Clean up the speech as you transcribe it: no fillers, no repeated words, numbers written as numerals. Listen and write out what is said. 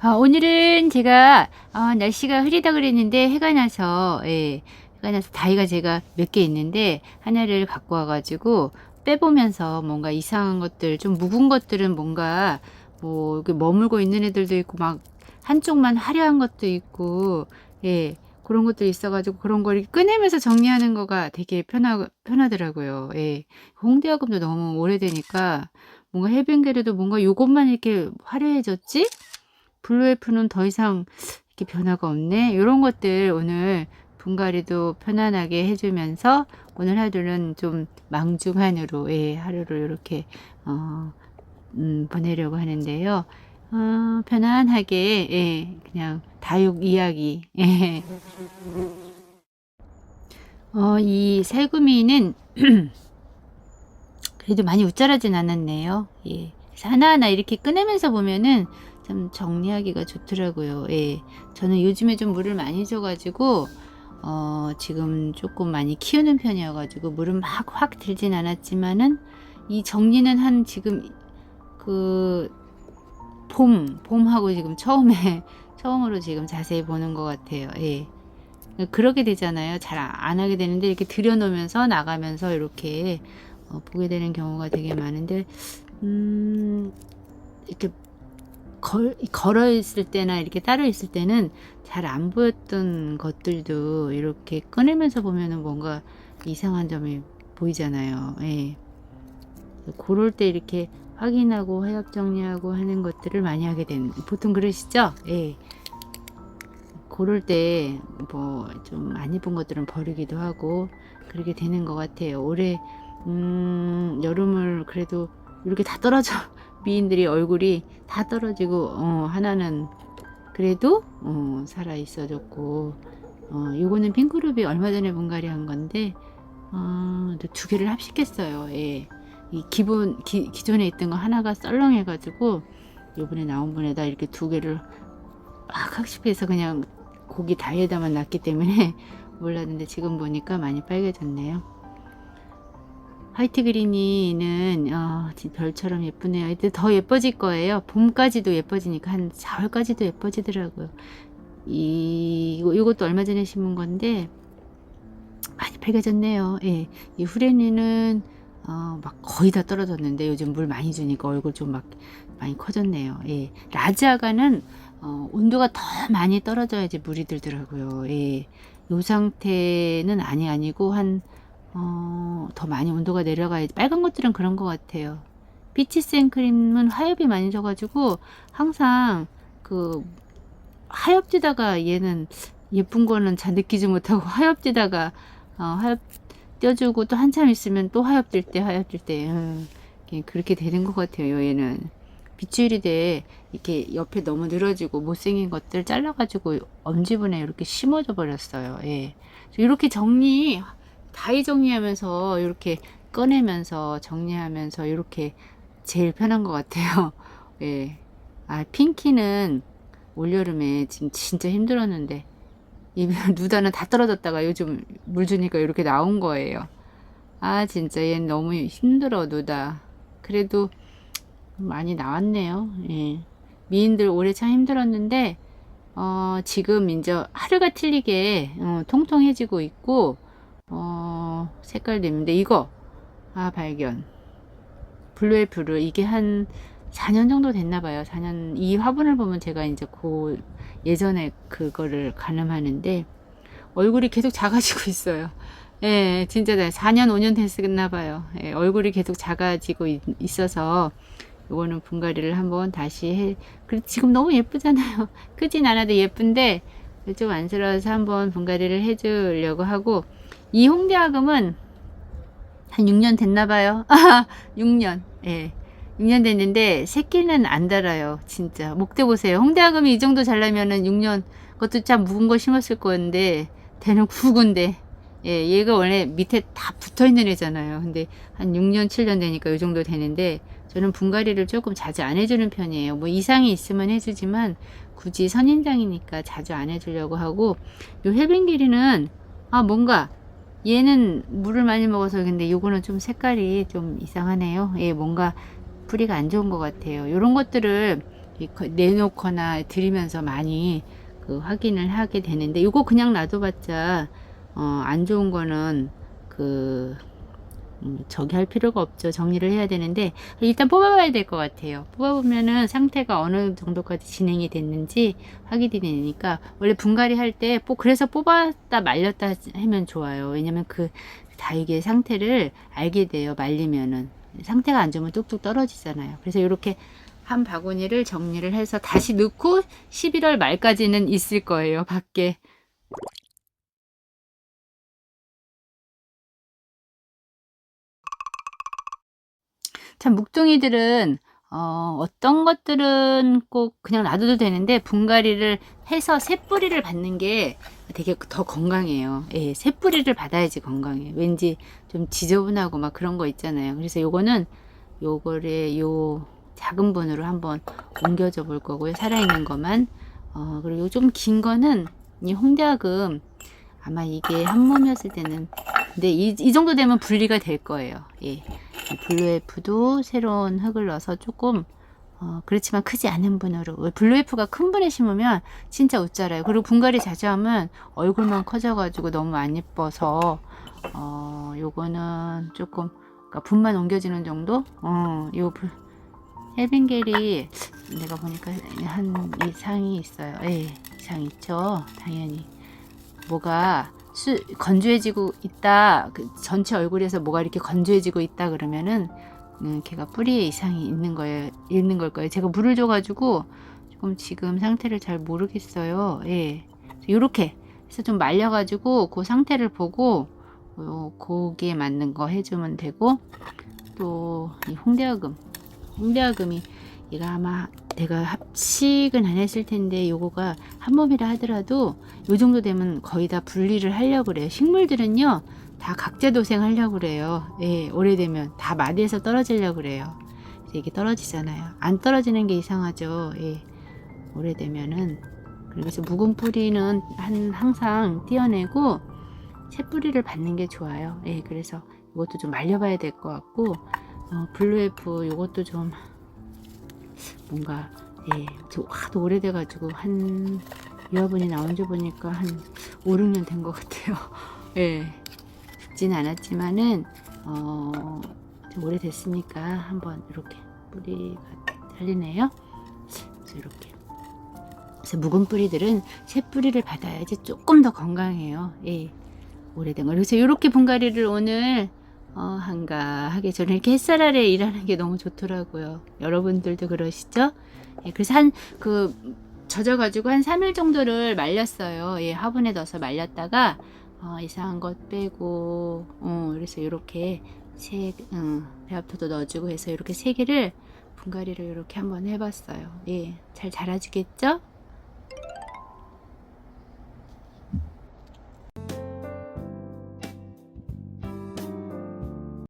오늘은 제가 날씨가 흐리다 그랬는데 해가 나서 해가 나서 다이가 제가 몇 개 있는데 하나를 갖고 와 가지고 빼보면서 뭔가 이상한 것들 좀 묵은 것들은 뭔가 뭐 이렇게 머물고 있는 애들도 있고 막 한쪽만 화려한 것도 있고 그런 것들이 있어 가지고 그런 걸 이렇게 꺼내면서 정리하는 거가 되게 편하더라고요. 홍대화금도 너무 오래되니까 뭔가 해변계로도 뭔가 요것만 이렇게 화려해졌지? 블루엘프는 더 이상 이렇게 변화가 없네. 요런 것들 오늘 분갈이도 편안하게 해 주면서 오늘 하루는 좀 망중한으로 하루를 요렇게 보내려고 하는데요. 편안하게 그냥 다육 이야기 이 살구미는 그래도 많이 웃자라진 않았네요. 그래서 하나하나 이렇게 꺼내면서 보면은 참 정리하기가 좋더라고요. 저는 요즘에 좀 물을 많이 줘 가지고 지금 조금 많이 키우는 편이어 가지고 물은 막 확 들진 않았지만은 이 정리는 한 지금 그 봄하고 지금 처음으로 지금 자세히 보는 것 같아요. 그러게 되잖아요. 잘 안 하게 되는데 이렇게 들여놓으면서 나가면서 이렇게 보게 되는 경우가 되게 많은데 이렇게 걸어 있을 때나 이렇게 따로 있을 때는 잘 안 보였던 것들도 이렇게 꺼내면서 보면은 뭔가 이상한 점이 보이잖아요. 그럴 때 이렇게 확인하고 화약 정리하고 하는 것들을 많이 하게 되는, 보통 그러시죠? 그럴 때 뭐 좀 안 입은 것들은 버리기도 하고 그렇게 되는 것 같아요. 올해 여름을 그래도 이렇게 다 떨어져 미인들이 얼굴이 다 떨어지고 하나는 그래도 살아 있어졌고 요거는 핑크루비 얼마 전에 분갈이 한 건데 두 개를 합식했어요. 이 기존에 있던 거 하나가 썰렁해 가지고 요번에 나온 분에다 이렇게 두 개를 막 합식해서 그냥 고기 다이에다만 놨기 때문에 몰랐는데 지금 보니까 많이 빨개졌네요. 화이트 그린이는 별처럼 예쁘네요. 이제 더 예뻐질 거예요. 봄까지도 예뻐지니까 한 4월까지도 예뻐지더라고요. 이것도 얼마 전에 심은 건데 많이 빨개졌네요. 이 후레니는 막 거의 다 떨어졌는데 요즘 물 많이 주니까 얼굴 좀 막 많이 커졌네요. 라지아가는 온도가 더 많이 떨어져야지 물이 들더라고요. 요 상태는 아니고 한 더 많이 온도가 내려가야지. 빨간 것들은 그런 것 같아요. 피치 생크림은 하엽이 많이 져가지고 항상 그 하엽지다가 얘는 예쁜 거는 잘 느끼지 못하고 하엽지다가 하엽 떼주고 또 한참 있으면 또 하엽질 때 그렇게 되는 것 같아요. 얘는 비추일이돼 이렇게 옆에 너무 늘어지고 못생긴 것들 잘라가지고 엄지분에 이렇게 심어줘 버렸어요. 이렇게 다이 정리하면서 이렇게 꺼내면서 정리하면서 이렇게 제일 편한 것 같아요. 핑키는 올여름에 진짜 힘들었는데 이 누다는 다 떨어졌다가 요즘 물 주니까 이렇게 나온 거예요. 진짜 얘는 너무 힘들어 누다. 그래도 많이 나왔네요. 미인들 올해 참 힘들었는데 지금 이제 하루가 틀리게 통통해지고 있고 색깔도 있는데 이거 발견 블루엘프를 이게 한 4년 정도 됐나 봐요. 4년. 이 화분을 보면 제가 이제 예전에 그거를 가늠하는데 얼굴이 계속 작아지고 있어요. 진짜 4년 5년 됐나 봐요. 얼굴이 계속 작아지고 있어서 이거는 분갈이를 한번 다시 그래 지금 너무 예쁘잖아요. 크진 않아도 예쁜데 좀 안쓰러워서 한번 분갈이를 해주려고 하고, 이 홍대화금은 한 6년 됐나 봐요. 6년. 6년 됐는데 새끼는 안 달아요. 진짜 목대 보세요. 홍대화금이 이 정도 자라면은 6년, 그것도 참 묵은 거 심었을 건데 대는 굵은데 얘가 원래 밑에 다 붙어있는 애잖아요. 근데 한 6년 7년 되니까 이 정도 되는데 저는 분갈이를 조금 자주 안 해주는 편이에요. 뭐 이상이 있으면 해주지만 굳이 선인장이니까 자주 안 해주려고 하고, 요 헬빈기리는 뭔가 얘는 물을 많이 먹어서 근데 요거는 좀 색깔이 좀 이상하네요. 뭔가 뿌리가 안 좋은 것 같아요. 요런 것들을 내놓거나 드리면서 많이 그 확인을 하게 되는데, 이거 그냥 놔둬봤자 안 좋은 거는 그 저기 할 필요가 없죠. 정리를 해야 되는데 일단 뽑아봐야 될 것 같아요. 뽑아보면은 상태가 어느 정도까지 진행이 됐는지 확인이 되니까, 원래 분갈이 할 때 그래서 뽑았다 말렸다 하면 좋아요. 왜냐면 다 이게 상태를 알게 돼요. 말리면은 상태가 안 좋으면 뚝뚝 떨어지잖아요. 그래서 이렇게 한 바구니를 정리를 해서 다시 넣고 11월 말까지는 있을 거예요, 밖에. 참, 묵둥이들은 어떤 것들은 꼭 그냥 놔둬도 되는데, 분갈이를 해서 새뿌리를 받는 게 되게 더 건강해요. 예, 새뿌리를 받아야지 건강해요. 왠지 좀 지저분하고 막 그런 거 있잖아요. 그래서 요거를 요 작은 분으로 한번 옮겨줘 볼 거고요. 살아있는 것만. 그리고 좀 긴 거는 이 홍대학음, 아마 이게 한 몸이었을 때는, 근데 이 정도 되면 분리가 될 거예요. 예. 블루에프도 새로운 흙을 넣어서 조금 그렇지만 크지 않은 분으로, 블루에프가 큰 분에 심으면 진짜 웃자라요. 그리고 분갈이 자주 하면 얼굴만 커져가지고 너무 안 예뻐서 요거는 조금, 그러니까 분만 옮겨지는 정도. 헬빈겔이 내가 보니까 한 이상이 있어요. 예, 이상 있죠. 당연히 뭐가 건조해지고 있다, 전체 얼굴에서 뭐가 이렇게 건조해지고 있다 그러면은 걔가 뿌리에 이상이 있는 걸 거예요. 제가 물을 줘가지고 조금 지금 상태를 잘 모르겠어요. 예, 요렇게 해서 좀 말려가지고 그 상태를 보고 거기에 맞는 거 해주면 되고, 또 이 홍대어금이 얘가 아마 내가 합식은 안 했을 텐데, 요거가 한 몸이라 하더라도 요 정도 되면 거의 다 분리를 하려고 그래요. 식물들은요 다 각재도생 하려고 그래요. 예, 오래되면 다 마디에서 떨어지려고 그래요. 이게 떨어지잖아요. 안 떨어지는 게 이상하죠. 예, 오래되면은. 그래서 묵은 뿌리는 항상 떼어내고 새뿌리를 받는 게 좋아요. 예, 그래서 이것도 좀 말려봐야 될 것 같고, 블루에프 요것도 좀 뭔가, 예, 하도 오래돼가지고 한 유화분이 나온 지 보니까 한 5, 6년 된 것 같아요. 예, 죽진 않았지만은 좀 오래됐으니까 한번 이렇게 뿌리가 달리네요. 그래서 이렇게, 그래서 묵은 뿌리들은 새 뿌리를 받아야지 조금 더 건강해요. 예, 오래된 거. 그래서 이렇게 분갈이를 오늘 한가하게, 저는 이렇게 햇살 아래 일하는 게 너무 좋더라고요. 여러분들도 그러시죠? 예, 그래서 젖어가지고 한 3일 정도를 말렸어요. 예, 화분에 넣어서 말렸다가 이상한 것 빼고, 그래서 이렇게 배합토도 넣어주고 해서 이렇게 3개를 분갈이를 이렇게 한번 해봤어요. 예, 잘 자라주겠죠?